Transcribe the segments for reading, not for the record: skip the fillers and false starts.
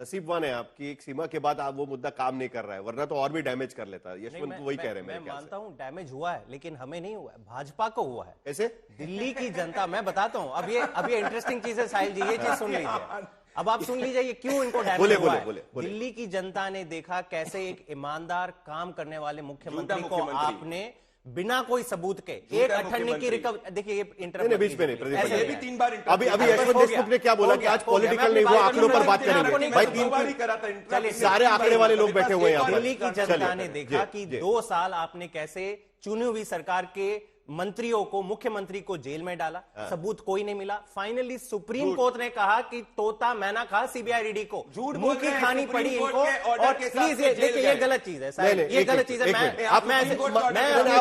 नसीबवान है आपकी, एक सीमा के बाद आप वो मुद्दा काम नहीं कर रहा है, वरना तो और भी डैमेज कर लेता है। यशवंत वही कह रहे हैं। मैं मानता हूं डैमेज हुआ है, लेकिन हमें नहीं हुआ है, भाजपा को हुआ है। कैसे? दिल्ली की जनता, मैं बताता हूं, अब ये इंटरेस्टिंग चीज है साहिल जी, ये चीज सुन लीजिए। अब आप सुन लीजिए ये क्यों इनको डैमेज हुआ है। दिल्ली की जनता ने देखा कैसे एक ईमानदार काम करने वाले मुख्यमंत्री को आपने बिना कोई सबूत के एक अठन्नी की रिकवरी, देखिए ये इंटरव्यू बीच में नहीं, प्रदीप ये भी 3 बार अभी यशवंत देशमुख ने क्या बोला कि आज पॉलिटिकल नहीं, वो आंकड़ों पर बात करेंगे भाई। 3 बार ही करा था, चलिए सारे आंकड़े वाले लोग बैठे हुए हैं। दिल्ली की जनता ने देखा कि 2 साल आपने कैसे चुनी हुई सरकार के मंत्रियों को, मुख्यमंत्री को जेल में डाला, सबूत कोई नहीं मिला। फाइनली सुप्रीम कोर्ट ने कहा कि तोता मैना खहा सीबीआई को, मुंह की खानी पड़ी इनको। और प्लीज देखिए ये गलत चीज है साहब, ये गलत चीज है। मैं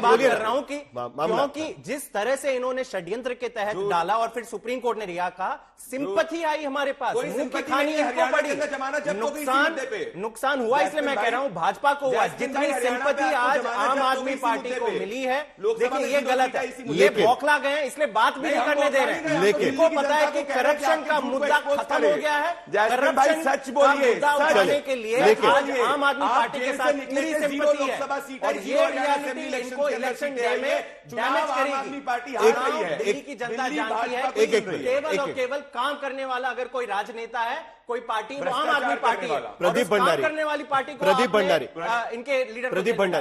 बात कर रहा हूं कि क्योंकि जिस तरह से इन्होंने षड्यंत्र के तहत डाला और फिर सुप्रीम कोर्ट ने रिहा कहा, सिंपैथी आई हमारे पास, मुंह की खानी इनको पड़ी, नुकसान हुआ। इसलिए मैं कह रहा हूं भाजपा को हुआ, जितनी सिंपैथी आज आम आदमी पार्टी को मिली है, देखिए ये गलत है। ये बौखला गए हैं, इसलिए बात भी नहीं करने दे रहे हैं। लेकिन इनको पता है कि करप्शन का मुद्दा खत्म हो गया है। करप्शन सच बोलिए उठाने के लिए आज आम आदमी पार्टी के साथ पूरी सिंपैथी है, और ये रियलिटी इनको इलेक्शन डे में डैमेज करेगी। दिल्ली की जनता जानती है कि केवल और केवल काम करने वाला अगर कोई राजनेता है, कोई पार्टी, वो आम आदमी पार्टी है। प्रदीप भंडारी करने वाली पार्टी को, प्रदीप भंडारी, इनके लीडर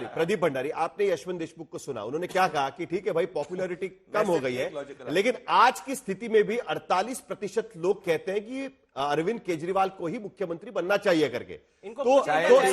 प्रदीप भंडारी, आपने यशवंत देशमुख को सुना, उन्होंने क्या कहा कि ठीक है भाई पॉपुलैरिटी कम हो गई है, लेकिन आज की स्थिति में भी 48% लोग कहते हैं कि अरविंद केजरीवाल को ही मुख्यमंत्री बनना चाहिए करके। तो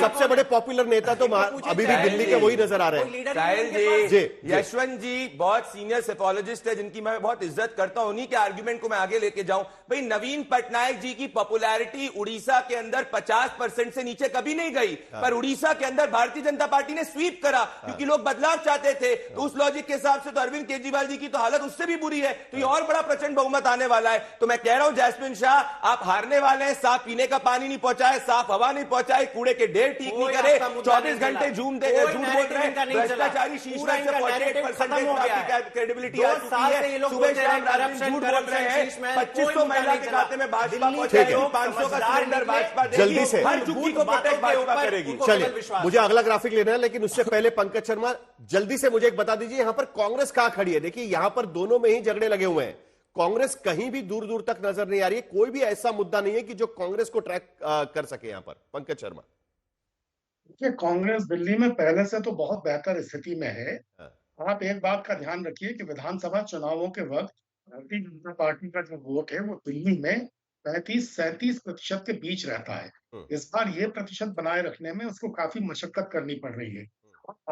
सबसे बड़े पॉपुलर नेता तो अभी भी दिल्ली के वही नजर आ रहे हैं। साहिल जी, यशवंत जी बहुत सीनियर सेफोलॉजिस्ट है, जिनकी मैं बहुत इज्जत करता हूं, उन्हीं के आर्गुमेंट को मैं आगे लेके जाऊं। भाई नवीन पटनायक जी की पॉपुलैरिटी उड़ीसा के अंदर 50% से नीचे कभी नहीं गई, पर उड़ीसा के अंदर भारतीय जनता पार्टी ने स्वीप करा क्योंकि लोग बदलाव चाहते थे। तो उस लॉजिक के हिसाब से तो अरविंद केजरीवाल जी की तो हालत उससे भी बुरी है, तो ये और बड़ा प्रचंड बहुमत आने वाला है। तो मैं कह रहा हूं जैस्मिन शाह, आप हारने वाले हैं। साफ पीने का पानी नहीं पहुंचाए, साफ हवा नहीं पहुंचाए, कूड़े के ढेर ठीक नहीं करे, 24 घंटे झूठ बोल रहे हैं, भ्रष्टाचारी शीर्षक से 48% क्रेडिबिलिटी आ चुकी है। सुबह शाम झूठ बोल रहे हैं, 2500 महिला के खाते में भाजपा पहुंचाएगी, 500 का सिलेंडर भाजपा जल्दी से हर झुग्गी को प्रोटेक्ट भाजपा करेगी। चलिए मुझे अगला ग्राफिक लेना है, लेकिन उससे पहले पंकज शर्मा जल्दी से मुझे एक बता दीजिए, यहां पर कांग्रेस कहां खड़ी है? देखिए यहां पर दोनों में ही झगड़े लगे हुए हैं, कांग्रेस कहीं भी दूर दूर तक नजर नहीं आ रही है। कोई भी ऐसा मुद्दा नहीं है कि जो कांग्रेस को ट्रैक कर सके यहां पर। पंकज शर्मा, देखिए कांग्रेस दिल्ली में पहले से तो बहुत बेहतर स्थिति में है। आप एक बात का ध्यान रखिए कि विधानसभा चुनावों के वक्त भारतीय जनता पार्टी का जो वोट है वो दिल्ली में 35-37% के बीच रहता है। इस बार ये प्रतिशत बनाए रखने में उसको काफी मशक्कत करनी पड़ रही है।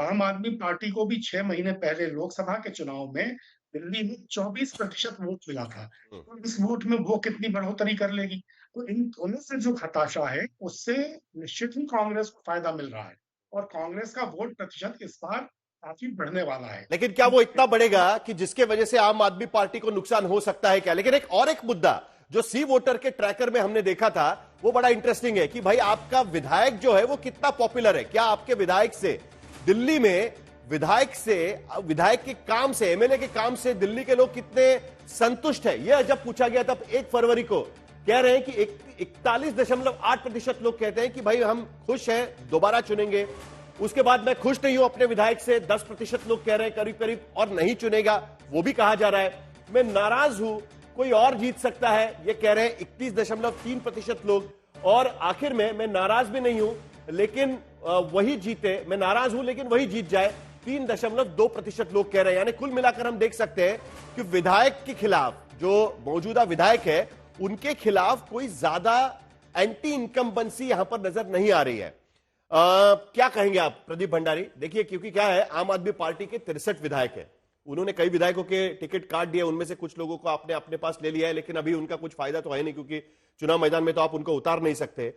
आम आदमी पार्टी को भी 6 महीने पहले लोकसभा के चुनाव में दिल्ली में 24% वोट मिला था। तो इस वोट में वो कितनी बढ़ोतरी कर लेगी? तो इन दोनों से जो हताशा है उससे निश्चित ही कांग्रेस को फायदा मिल रहा है, और कांग्रेस का वोट प्रतिशत इस बार काफी बढ़ने वाला है। लेकिन क्या वो इतना बढ़ेगा कि जिसके वजह से आम आदमी पार्टी को नुकसान हो सकता है क्या? लेकिन एक मुद्दा जो सी वोटर के ट्रैकर में हमने देखा था वो बड़ा इंटरेस्टिंग है कि भाई आपका विधायक जो है वो कितना पॉपुलर है। क्या आपके विधायक से दिल्ली में विधायक के काम से, एमएलए के काम से दिल्ली के लोग कितने संतुष्ट है? यह जब पूछा गया तब 1 फरवरी को कह रहे हैं कि 41.8% लोग कहते हैं कि भाई हम खुश हैं, दोबारा चुनेंगे। उसके बाद मैं खुश नहीं हूं अपने विधायक से, 10% लोग कह रहे हैं करीब करीब, और नहीं चुनेगा वो भी कहा जा रहा है। मैं नाराज हूं, कोई और जीत सकता है, ये कह रहे हैं 31.3% लोग। और आखिर में मैं नाराज भी नहीं हूं लेकिन वही जीते, मैं नाराज हूं लेकिन वही जीत जाए, 3.2% लोग कह रहे हैं। यानी कुल मिलाकर हम देख सकते हैं कि विधायक के खिलाफ, जो मौजूदा विधायक है उनके खिलाफ कोई ज्यादा एंटी इनकम्बेंसी यहां पर नजर नहीं आ रही है। क्या कहेंगे आप प्रदीप भंडारी? देखिए क्योंकि क्या है, आम आदमी पार्टी के 63 विधायक है, उन्होंने कई विधायकों के टिकट काट दिए, उनमें से कुछ लोगों को आपने अपने पास ले लिया है, लेकिन अभी उनका कुछ फायदा तो है नहीं क्योंकि चुनाव मैदान में तो आप उनको उतार नहीं सकते।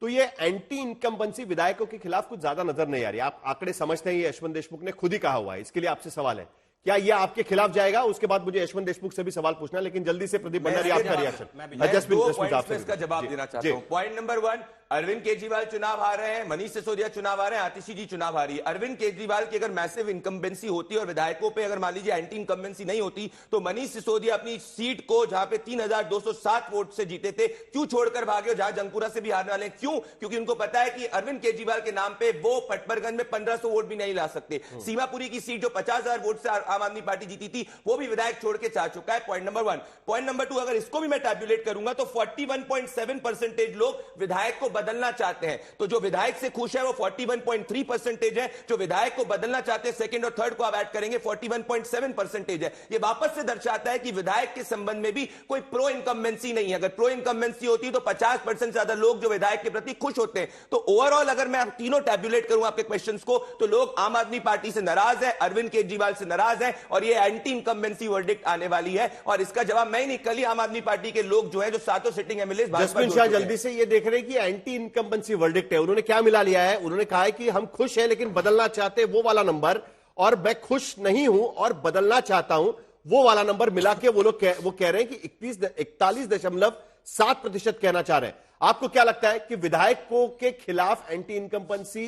तो ये एंटी इनकम्बेंसी विधायकों के खिलाफ कुछ ज्यादा नजर नहीं आ रही। आप आंकड़े समझते हैं, ये यशवंत देशमुख ने खुद ही कहा हुआ है। इसके लिए आपसे सवाल है, क्या ये आपके खिलाफ जाएगा? उसके बाद मुझे यशवंत देशमुख से भी सवाल पूछना, लेकिन जल्दी से प्रदीप भंडारी आपका रिएक्शन। इसका जवाब देना चाहता हूं। पॉइंट नंबर 1, अरविंद केजरीवाल चुनाव हार रहे हैं, मनीष सिसोदिया चुनाव हार रहे हैं, आतिशी जी चुनाव हारी है। अरविंद केजरीवाल की अगर मैसिव इनकम्बेंसी होती और विधायकों पे अगर मान लीजिए एंटी इनकम्बेंसी नहीं होती तो मनीष सिसोदिया अपनी सीट को जहां पे 3207 वोट से जीते थे क्यों छोड़कर भागे, और जहां जंगपुरा से भी हारने वाले हैं क्यों? क्योंकि उनको पता है कि अरविंद केजरीवाल के नाम पे वो पटपरगंज में 1500 वोट भी नहीं ला सकते। सीमापुरी की सीट जो 50,000 वोट से आम आदमी पार्टी जीती थी वो भी विधायक छोड़ के जा चुका है। Point number 1। पॉइंट नंबर 2, अगर इसको भी मैं टैब्यूलेट करूंगा तो 41.7% लोग विधायक को बदलना चाहते हैं। तो जो विधायक से खुश है वो 41.3% है, जो विधायक को बदलना चाहते हैं सेकंड और थर्ड को आप ऐड करेंगे 41.7% है। ये वापस से दर्शाता है कि विधायक के संबंध में भी कोई प्रो इनकम्बेंसी नहीं है। अगर प्रो इनकम्बेंसी होती तो 50% से ज्यादा लोग जो विधायक के प्रति खुश होते हैं। तो ओवरऑल अगर मैं तीनों टैब्यूलेट करूं आपके क्वेश्चंस को तो लोग आम आदमी पार्टी से नाराज है, अरविंद केजरीवाल से नाराज है और ये एंटी इनकम्बेंसी वर्डिक्ट आने वाली है। और इसका जवाब मैं नहीं, कल ही आम आदमी पार्टी के लोग जो है जो सातों सिटिंग एमएलए जसमीन शाह जल्दी से ये देख रहे हैं कि एंटी इनकम्बेंसी वर्डिक्ट है, उन्होंने क्या मिला लिया है? उन्होंने कहा है कि हम खुश हैं लेकिन बदलना चाहते हैं वो वाला नंबर, और मैं खुश नहीं हूं और बदलना चाहता हूं वो वाला नंबर मिला के वो कह रहे हैं कि 41.7% कहना चाह रहे हैं। आपको क्या लगता है कि विधायकों के खिलाफ एंटी इनकम्बेंसी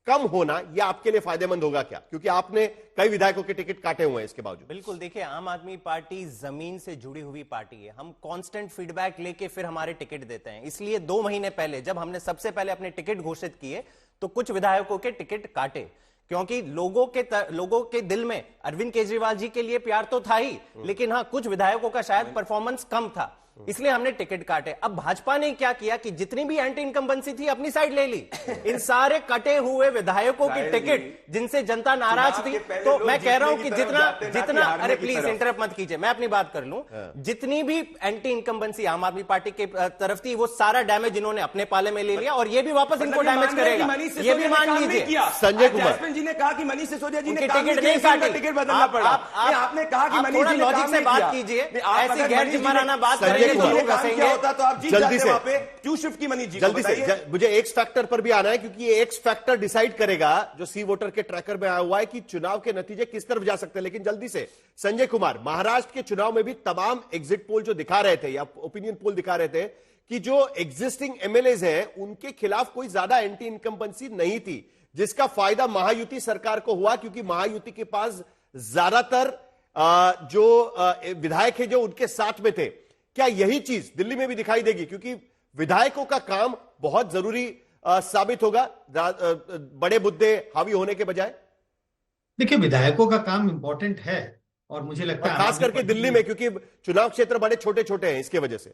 कम होना यह आपके लिए फायदेमंद होगा क्या? क्योंकि आपने कई विधायकों के टिकट काटे हुए हैं इसके बावजूद। बिल्कुल, देखिए आम आदमी पार्टी जमीन से जुड़ी हुई पार्टी है। हम कांस्टेंट फीडबैक लेके फिर हमारे टिकट देते हैं। इसलिए 2 महीने पहले जब हमने सबसे पहले अपने टिकट घोषित किए तो कुछ विधायकों के टिकट काटे, क्योंकि लोगों के दिल में अरविंद केजरीवाल जी के लिए प्यार तो था ही, लेकिन हाँ कुछ विधायकों का शायद परफॉर्मेंस कम था, इसलिए हमने टिकट काटे। अब भाजपा ने क्या किया कि जितनी भी एंटी इनकम्बेंसी थी अपनी साइड ले ली। इन सारे कटे हुए विधायकों की टिकट जिनसे जनता नाराज थी, तो मैं कह रहा हूं कि जितना अरे प्लीज इंटरप्ट मत कीजिए, मैं अपनी बात कर लूं। जितनी भी एंटी इनकम्बेंसी आम आदमी पार्टी के तरफ थी वो सारा डैमेज इन्होंने अपने पाले में ले लिया और ये भी वापस इनको डैमेज करेगा, ये भी मान लीजिए। संजय कुमार जी ने कहा कि मनीष सिसोदिया जी ने टिकट नहीं काटे, टिकट बदलना पड़ा। आपने कहा कि मनीष जी लॉजिक से बात कीजिए, ऐसी गैर जिम्मेदाराना बात करेंगे क्या होता तो आप जीत जल्दी जाते से वहां पे। क्यों शिफ्ट की मनीष जी? जल्दी से मुझे एक्स फैक्टर पर भी आना है, क्योंकि ये एक्स फैक्टर डिसाइड करेगा जो सी वोटर के ट्रैकर में आया हुआ है कि चुनाव के नतीजे किस तरफ जा सकते हैं। लेकिन जल्दी से संजय कुमार, महाराष्ट्र के चुनाव में भी तमाम एग्जिट पोल जो दिखा रहे थे या ओपिनियन पोल दिखा रहे थे कि जो एग्जिस्टिंग एमएलए हैं उनके खिलाफ कोई ज्यादा एंटी इनकम्बेंसी नहीं थी, जिसका फायदा महायुति सरकार को हुआ, क्योंकि महायुति के पास ज्यादातर जो विधायक है जो उनके साथ में थे। क्या यही चीज दिल्ली में भी दिखाई देगी? क्योंकि विधायकों का काम बहुत जरूरी साबित होगा बड़े मुद्दे हावी होने के बजाय। देखिए, विधायकों का काम इंपॉर्टेंट है और मुझे लगता है खास करके दिल्ली में, क्योंकि चुनाव क्षेत्र बड़े छोटे छोटे हैं इसके वजह से।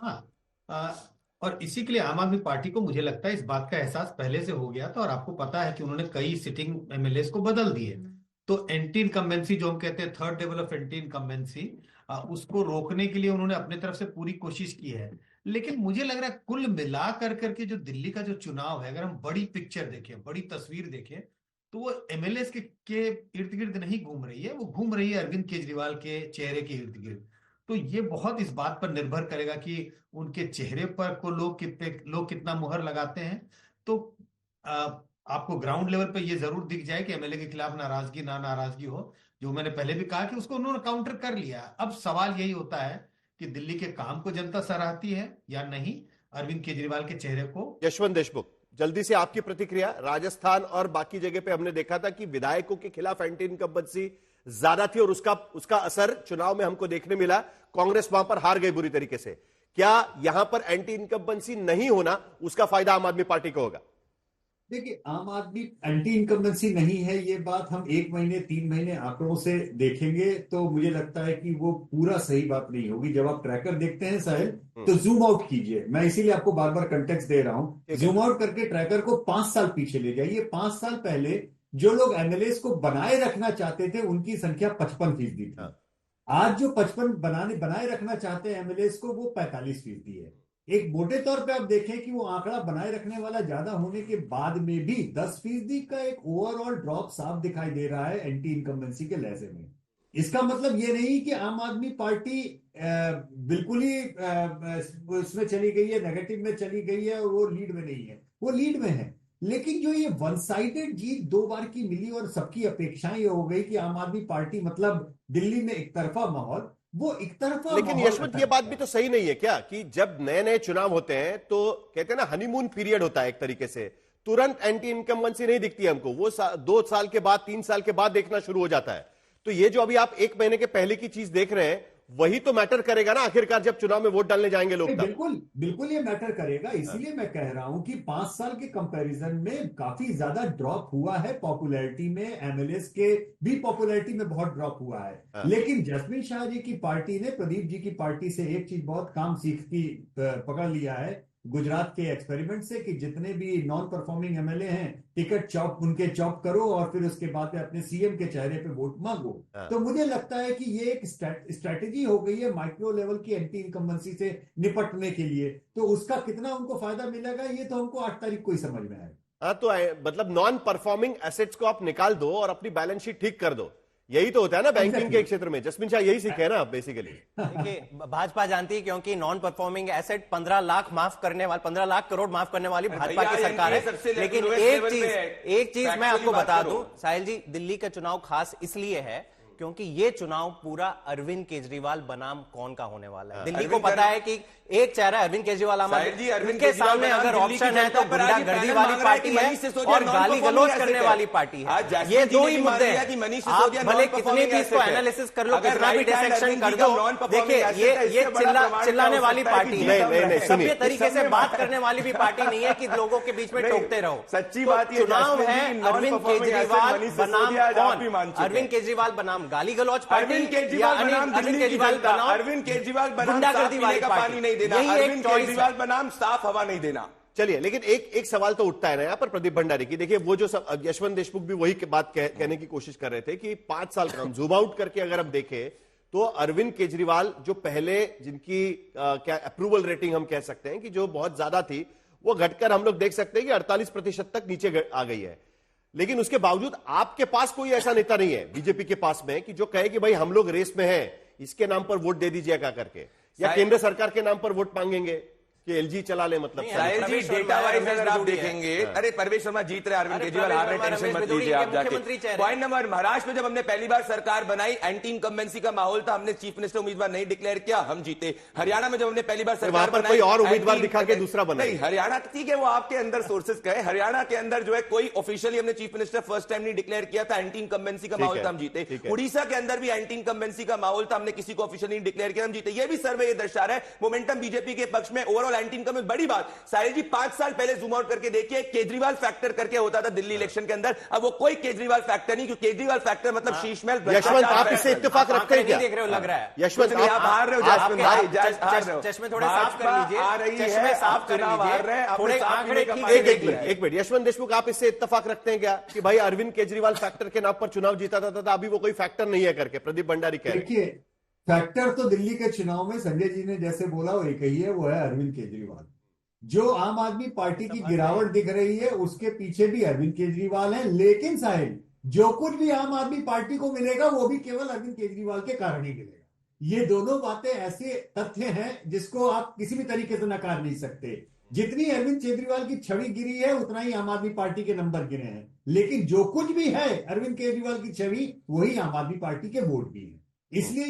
और इसी के लिए आम आदमी पार्टी को मुझे लगता है इस बात का एहसास पहले से हो गया था और आपको पता है कि उन्होंने कई सिटिंग एमएलए को बदल दिए। तो एंटी इनकम्बेंसी जो हम कहते हैं third level of anti incumbency, उसको रोकने के लिए उन्होंने अपने तरफ से पूरी कोशिश की है। लेकिन मुझे लग रहा है कुल मिला करके जो दिल्ली का जो चुनाव है, अगर हम बड़ी पिक्चर देखें, बड़ी तस्वीर देखें, तो वो एमएलए के इर्द गिर्द नहीं घूम रही है, वो घूम रही है अरविंद केजरीवाल के चेहरे के इर्द गिर्द। तो ये बहुत इस बात पर निर्भर करेगा कि उनके चेहरे पर को लोग कितना मुहर लगाते हैं। तो आपको ग्राउंड लेवल पर ये जरूर दिख जाए कि एमएलए के खिलाफ नाराजगी हो, जो मैंने पहले भी कहा कि उसको उन्होंने काउंटर कर लिया। अब सवाल यही होता है कि दिल्ली के काम को जनता सराहती है या नहीं, अरविंद केजरीवाल के चेहरे को। यशवंत देशमुख, जल्दी से आपकी प्रतिक्रिया। राजस्थान और बाकी जगह पे हमने देखा था कि विधायकों के खिलाफ एंटी इनकम्बेंसी ज्यादा थी और उसका असर चुनाव में हमको देखने मिला। कांग्रेस वहां पर हार गई बुरी तरीके से। क्या यहां पर एंटी इनकम्बेंसी नहीं होना उसका फायदा आम आदमी पार्टी को होगा? देखिए, आम आदमी एंटी इनकम्बेंसी नहीं है, ये बात हम 1 महीने 3 महीने आंकड़ों से देखेंगे तो मुझे लगता है कि वो पूरा सही बात नहीं होगी। जब आप ट्रैकर देखते हैं साहिल, तो जूम आउट कीजिए। मैं इसीलिए आपको बार बार कंटेक्स्ट दे रहा हूं। जूम आउट करके ट्रैकर को 5 साल पीछे ले जाइए। 5 साल पहले जो लोग एमएलए को बनाए रखना चाहते थे उनकी संख्या 55% थी। आज जो 55 बनाए रखना चाहते हैं एमएलए को, वो 45% है। एक मोटे तौर पे आप देखें कि वो आंकड़ा बनाए रखने वाला ज्यादा होने के बाद में भी 10% का एक ओवरऑल ड्रॉप साफ दिखाई दे रहा है एंटी इनकम्बेंसी के लहजे में। इसका मतलब ये नहीं कि आम आदमी पार्टी बिल्कुल ही उसमें चली गई है, नेगेटिव में चली गई है और वो लीड में नहीं है, वो लीड में है। लेकिन जो ये वन साइडेड जीत 2 बार की मिली और सबकी अपेक्षाएं ये हो गई कि आम आदमी पार्टी, मतलब दिल्ली में एक तरफा माहौल, वो एक तरफा लेकिन माहौल यशवंत खत्म ये बात भी किया। तो सही नहीं है क्या कि जब नए नए चुनाव होते हैं तो कहते हैं ना हनीमून पीरियड होता है एक तरीके से, तुरंत एंटी इनकम्बेंसी नहीं दिखती है हमको, वो 2 साल के बाद 3 साल के बाद देखना शुरू हो जाता है। तो ये जो अभी आप 1 महीने के पहले की चीज देख रहे हैं वही तो मैटर करेगा ना आखिरकार जब चुनाव में वोट डालने जाएंगे लोग तब। बिल्कुल बिल्कुल ये मैटर करेगा, इसीलिए मैं कह रहा हूं कि 5 साल के कंपैरिजन में काफी ज्यादा ड्रॉप हुआ है पॉपुलैरिटी में, एमएलएस के भी पॉपुलैरिटी में बहुत ड्रॉप हुआ है। लेकिन जसमीन शाह जी की पार्टी ने प्रदीप जी की पार्टी से एक चीज बहुत काम सीख की पकड़ लिया है गुजरात के एक्सपेरिमेंट से, कि जितने भी नॉन परफॉर्मिंग एमएलए हैं टिकट चॉप उनके चॉप करो और फिर उसके बाद में अपने सीएम के चेहरे पे वोट मांगो। तो मुझे लगता है कि ये एक स्ट्रैटेजी हो गई है माइक्रो लेवल की एंटी इनकम्बेंसी से निपटने के लिए। तो उसका कितना उनको फायदा मिलेगा ये तो हमको 8 तारीख को ही समझ में आएगा। हाँ, तो मतलब नॉन परफॉर्मिंग एसेट्स को आप निकाल दो और अपनी बैलेंस शीट ठीक कर दो, यही तो होता है ना बैंकिंग के क्षेत्र में। जसमीन शाह यही सीखे है ना बेसिकली। देखिए भाजपा जानती है क्योंकि नॉन परफॉर्मिंग एसेट 15 लाख माफ करने वाली 15 लाख करोड़ माफ करने वाली भाजपा की सरकार है। लेकिन एक चीज मैं आपको बता दूं साहिल जी, दिल्ली का चुनाव खास इसलिए है क्योंकि ये चुनाव पूरा अरविंद केजरीवाल बनाम कौन का होने वाला है। दिल्ली को पता है कि एक चेहरा अरविंद केजरीवाल उनके सामने अगर ऑप्शन है तो गुंडागर्दी वाली पार्टी है और गाली गलौज करने वाली पार्टी है। ये दो ही मुद्दे हैं। आप भले कितने भी इसको एनालिसिस कर लो, कितना भी डिसेक्शन कर दो, देखिए ये चिल्लाने वाली पार्टी है, सभ्य तरीके से बात करने वाली भी पार्टी नहीं है कि लोगों के बीच में टोकते रहो। सच्ची बात ये चुनाव है अरविंद केजरीवाल बनाम कौन, अरविंद केजरीवाल बनाम गाली गलौज पार्टी, अरविंद केजरीवाल बनाम गुंडागर्दी वाली पानी नहीं देना, अरविंद केजरीवाल बनाम साफ हवा नहीं देना। चलिए, लेकिन एक सवाल तो उठता है ना यहाँ पर प्रदीप भंडारी की। देखिए वो जो सब यशवंत देशमुख भी वही बात कहने की कोशिश कर रहे थे कि 5 साल का हम जूम आउट करके अगर हम देखें तो अरविंद केजरीवाल जो पहले जिनकी क्या अप्रूवल रेटिंग हम कह सकते हैं कि जो बहुत ज्यादा थी, वो घटकर हम लोग देख सकते हैं कि 48% तक नीचे आ गई है। लेकिन उसके बावजूद आपके पास कोई ऐसा नेता नहीं है बीजेपी के पास में कि जो कहे कि भाई हम लोग रेस में हैं, इसके नाम पर वोट दे दीजिएगा करके, या केंद्र सरकार के नाम पर वोट मांगेंगे कि एलजी चला ले। मतलब साहिल जी डेटा वाइज अगर आप देखेंगे, अरे परवेश शर्मा जीत रहे, अरविंद केजरीवाल हार रहे, टेंशन मत लीजिए आप जाके। पॉइंट नंबर, महाराष्ट्र में जब हमने पहली बार सरकार बनाई एंटी इनकम्बेंसी का माहौल था, हमने चीफ मिनिस्टर उम्मीदवार नहीं डिक्लेयर किया, हम जीते। हरियाणा में जब हमने पहली बार सरकार बनाई कोई और उम्मीदवार दिखा के दूसरा बना, नहीं हरियाणा ठीक है, वो आपके अंदर सोर्सेस कहे, हरियाणा के अंदर जो है कोई ऑफिशियली हमने चीफ मिनिस्टर फर्स्ट टाइम नहीं डिक्लेयर किया था, एंटी इनकम्बेंसी का माहौल था, हम जीते। उड़ीसा के अंदर भी एंटी इनकम्बेंसी का माहौल था, हमने किसी को ऑफिशियली नहीं डिक्लेयर किया, हम जीते। ये भी सर्वे ये दर्शा रहा है मोमेंटम बीजेपी के पक्ष में, ओवरऑल एंटी इनकम्बेंसी। बड़ी साहिल जी 5 साल पहले जूम आउट करके देखिए, केजरीवाल फैक्टर करके होता था दिल्ली इलेक्शन के अंदर, अब वो कोई केजरीवाल फैक्टर नहीं, क्योंकि केजरीवाल फैक्टर मतलब शीश महल। यशवंत आप इससे इत्तेफाक रखते हैं क्या? देख रहे हो, लग रहा है यशवंत आप हार रहे हो, जसवंत भाई चश्मे थोड़े साफ कर लीजिए, आ रही है, चश्मे साफ कर लीजिए, थोड़े आंकड़े एक मिनट यशवंत देशमुख, आप इससे इत्तेफाक रखते हैं क्या कि भाई अरविंद केजरीवाल फैक्टर के नाम पर चुनाव जीता था, अभी वो कोई फैक्टर नहीं है करके प्रदीप भंडारी कह रहे हैं? देखिए, फैक्टर तो दिल्ली के चुनाव में संजय जी ने जैसे बोला वो एक ही है, वो है अरविंद केजरीवाल। जो आम आदमी पार्टी की गिरावट दिख रही है उसके पीछे भी अरविंद केजरीवाल है। लेकिन साहिल, जो कुछ भी आम आदमी पार्टी को मिलेगा वो भी केवल अरविंद केजरीवाल के कारण ही मिलेगा। ये दोनों बातें ऐसे तथ्य हैं जिसको आप किसी भी तरीके से नकार नहीं सकते। जितनी अरविंद केजरीवाल की छवि गिरी है उतना ही आम आदमी पार्टी के नंबर गिरे हैं, लेकिन जो कुछ भी है अरविंद केजरीवाल की छवि वही आम आदमी पार्टी के वोट भी है। इसलिए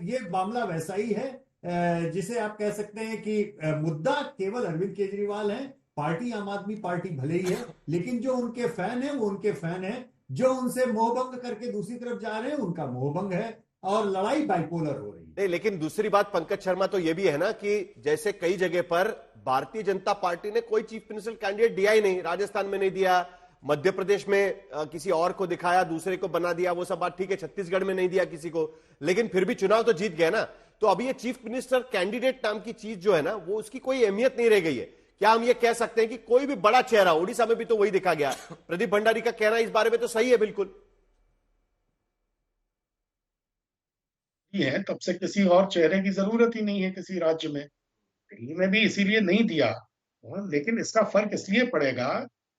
ये मामला वैसा ही है जिसे आप कह सकते हैं कि मुद्दा केवल अरविंद केजरीवाल है। पार्टी आम आदमी पार्टी भले ही है, लेकिन जो उनके फैन है वो उनके फैन है, जो उनसे मोहभंग करके दूसरी तरफ जा रहे हैं उनका मोहभंग है, और लड़ाई बाइपोलर हो रही है। नहीं, लेकिन दूसरी बात पंकज शर्मा तो यह भी है ना कि जैसे कई जगह पर भारतीय जनता पार्टी ने कोई चीफ मिनिस्टर कैंडिडेट दिया ही नहीं, राजस्थान में नहीं दिया, मध्य प्रदेश में किसी और को दिखाया, दूसरे को बना दिया, वो सब बात ठीक है, छत्तीसगढ़ में नहीं दिया किसी को, लेकिन फिर भी चुनाव तो जीत गए ना। तो अभी ये चीफ मिनिस्टर कैंडिडेट नाम की चीज जो है ना, वो उसकी कोई अहमियत नहीं रह गई है। क्या हम ये कह सकते हैं कि कोई भी बड़ा चेहरा, उड़ीसा में भी तो वही दिखा गया, प्रदीप भंडारी का कहना इस बारे में तो सही है बिल्कुल है, तब से किसी और चेहरे की जरूरत ही नहीं है किसी राज्य में, दिल्ली में भी इसीलिए नहीं दिया। लेकिन इसका फर्क इसलिए पड़ेगा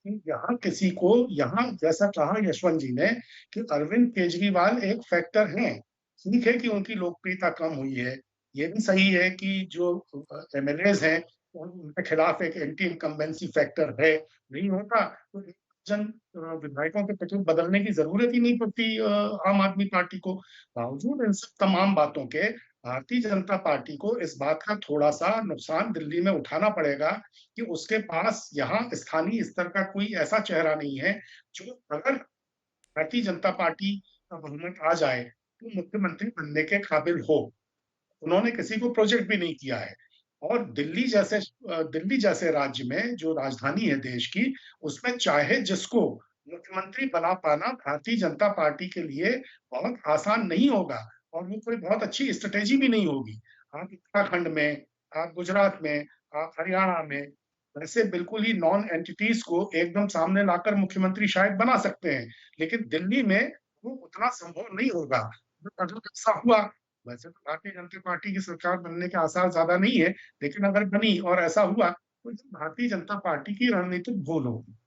कि यहाँ किसी को, यहाँ जैसा कहा यशवंत जी ने कि अरविंद केजरीवाल एक फैक्टर हैं, ठीक है कि उनकी लोकप्रियता कम हुई है, ये भी सही है कि जो एमएलएज हैं उनके खिलाफ एक एंटी इनकम्बेंसी फैक्टर है, नहीं होता तो जन विधायकों के टिकट बदलने की जरूरत ही नहीं पड़ती आम आदमी पार्टी को। बावजूद इन सब तमाम बातों के भारतीय जनता पार्टी को इस बात का थोड़ा सा नुकसान दिल्ली में उठाना पड़ेगा कि उसके पास यहाँ स्थानीय स्तर का कोई ऐसा चेहरा नहीं है जो अगर भारतीय जनता पार्टी का बहुमत आ जाए तो मुख्यमंत्री बनने के काबिल हो। उन्होंने किसी को प्रोजेक्ट भी नहीं किया है। और दिल्ली जैसे राज्य में जो राजधानी है देश की, उसमें चाहे जिसको मुख्यमंत्री बना पाना भारतीय जनता पार्टी के लिए बहुत आसान नहीं होगा और वो कोई बहुत अच्छी स्ट्रेटेजी भी नहीं होगी। आप उत्तराखंड में, आप गुजरात में, आप हरियाणा में वैसे बिल्कुल ही नॉन एंटिटीज को एकदम सामने लाकर मुख्यमंत्री शायद बना सकते हैं, लेकिन दिल्ली में वो उतना संभव नहीं होगा। अगर ऐसा हुआ, वैसे तो भारतीय जनता पार्टी की सरकार बनने के आसार ज्यादा नहीं है, लेकिन अगर बनी और ऐसा हुआ तो भारतीय जनता पार्टी की रणनीतिक भूल होगी।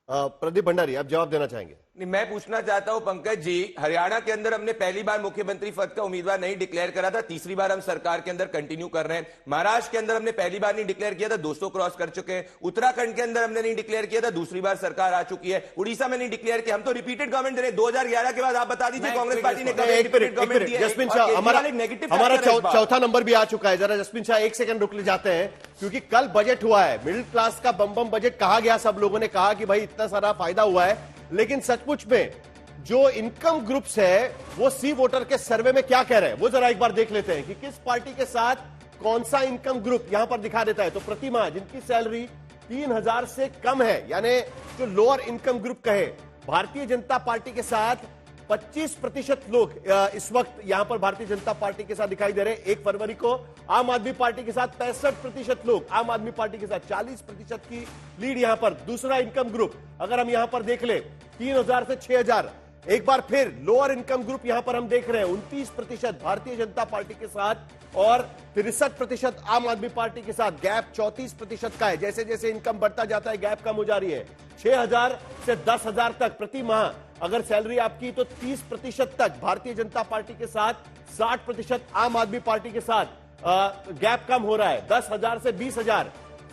प्रदीप भंडारी, आप जवाब देना चाहेंगे? नहीं, मैं पूछना चाहता हूं पंकज जी, हरियाणा के अंदर हमने पहली बार मुख्यमंत्री पद का उम्मीदवार नहीं डिक्लेयर करा था, तीसरी बार हम सरकार के अंदर कंटिन्यू कर रहे हैं। महाराष्ट्र के अंदर हमने पहली बार नहीं डिक्लेयर किया था, 200 क्रॉस कर चुके हैं। उत्तराखंड के अंदर हमने नहीं डिक्लेयर किया था, दूसरी बार सरकार आ चुकी है। उड़ीसा में नहीं डिक्लेयर किया। हम तो रिपीटेड गवर्नमेंट दे रहे हैं। 2011 के बाद आप बता दीजिए कांग्रेस पार्टी ने कब रिपीटेड गवर्नमेंट दिया है? जसमीन शाह, हमारा चौथा नंबर भी आ चुका है। जरा जसमीन शाह 1 सेकंड रुक ले जाते हैं, क्योंकि कल बजट हुआ है, मिडिल क्लास का बम बजट कहा गया। सब लोगों ने कहा कि भाई इतना सारा फायदा हुआ है, लेकिन सचमुच में जो इनकम ग्रुप्स है वो सी वोटर के सर्वे में क्या कह रहे हैं, वो जरा एक बार देख लेते हैं कि किस पार्टी के साथ कौन सा इनकम ग्रुप यहां पर दिखा देता है। तो प्रतिमाह जिनकी सैलरी 3000 से कम है, यानी जो लोअर इनकम ग्रुप कहे, भारतीय जनता पार्टी के साथ 25% लोग इस वक्त यहां पर भारतीय जनता पार्टी के साथ दिखाई दे रहे हैं। 1 फरवरी को आम आदमी पार्टी के साथ 65% लोग, आम आदमी पार्टी के साथ 40% की लीड यहां पर। दूसरा इनकम ग्रुप अगर हम यहां पर देख ले 3000 से 6000, एक बार फिर लोअर इनकम ग्रुप यहां पर हम देख रहे हैं 29% भारतीय जनता पार्टी के साथ और 63% आम आदमी पार्टी के साथ। गैप 34% का है। जैसे जैसे इनकम बढ़ता जाता है गैप कम हो जा रही है। 6000 से 10,000 तक प्रति माह अगर सैलरी आपकी, तो 30% तक भारतीय जनता पार्टी के साथ, 60% आम आदमी पार्टी के साथ गैप कम हो रहा है। 10,000 से 20,000,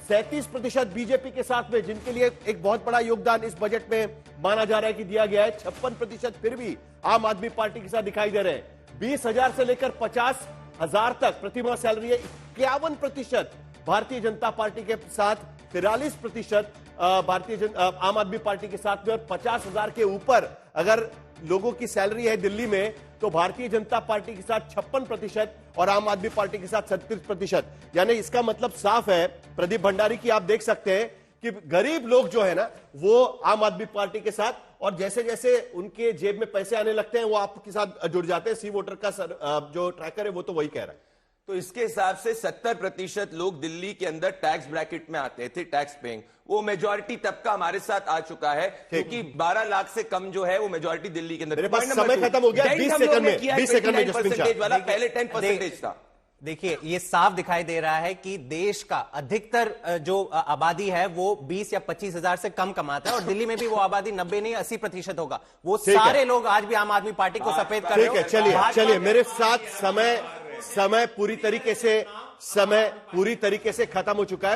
37% बीजेपी के साथ में, जिनके लिए एक बहुत बड़ा योगदान इस बजट में माना जा रहा है कि दिया गया है। 56% फिर भी आम आदमी पार्टी के साथ दिखाई दे रहे हैं। 20,000 से लेकर 50,000 तक प्रतिमाह सैलरी है। 51% भारतीय जनता पार्टी के साथ, 43% आम आदमी पार्टी के साथ में, और 50,000 के ऊपर अगर लोगों की सैलरी है दिल्ली में, तो भारतीय जनता पार्टी के साथ 56% और आम आदमी पार्टी के साथ 37%। यानी इसका मतलब साफ है प्रदीप भंडारी की, आप देख सकते हैं कि गरीब लोग जो है ना वो आम आदमी पार्टी के साथ, और जैसे जैसे उनके जेब में पैसे आने लगते हैं वो आपके साथ जुड़ जाते हैं। सी वोटर का जो ट्रैकर है वो तो वही कह रहा है। तो इसके हिसाब से 70% लोग दिल्ली के अंदर टैक्स ब्रैकेट में आते थे, टैक्स पेइंग। वो मेजॉरिटी तबका हमारे साथ आ चुका है, क्योंकि 12 लाख से कम जो है वो मेजॉरिटी दिल्ली के अंदर। मेरे पास समय खत्म हो गया, 20 सेकंड में 20 सेकंड में जसमीन शाह वाला पहले 10% था। देखिए, ये साफ दिखाई दे रहा है कि देश का अधिकतर जो आबादी है वो 20 या 25,000 से कम कमाता है, और दिल्ली में भी वो आबादी 90 नहीं 80% होगा। वो सारे लोग आज भी आम आदमी पार्टी को सफेद कर रहे हैं। ठीक है, चलिए मेरे साथ समय पूरी तरीके से खत्म हो चुका है।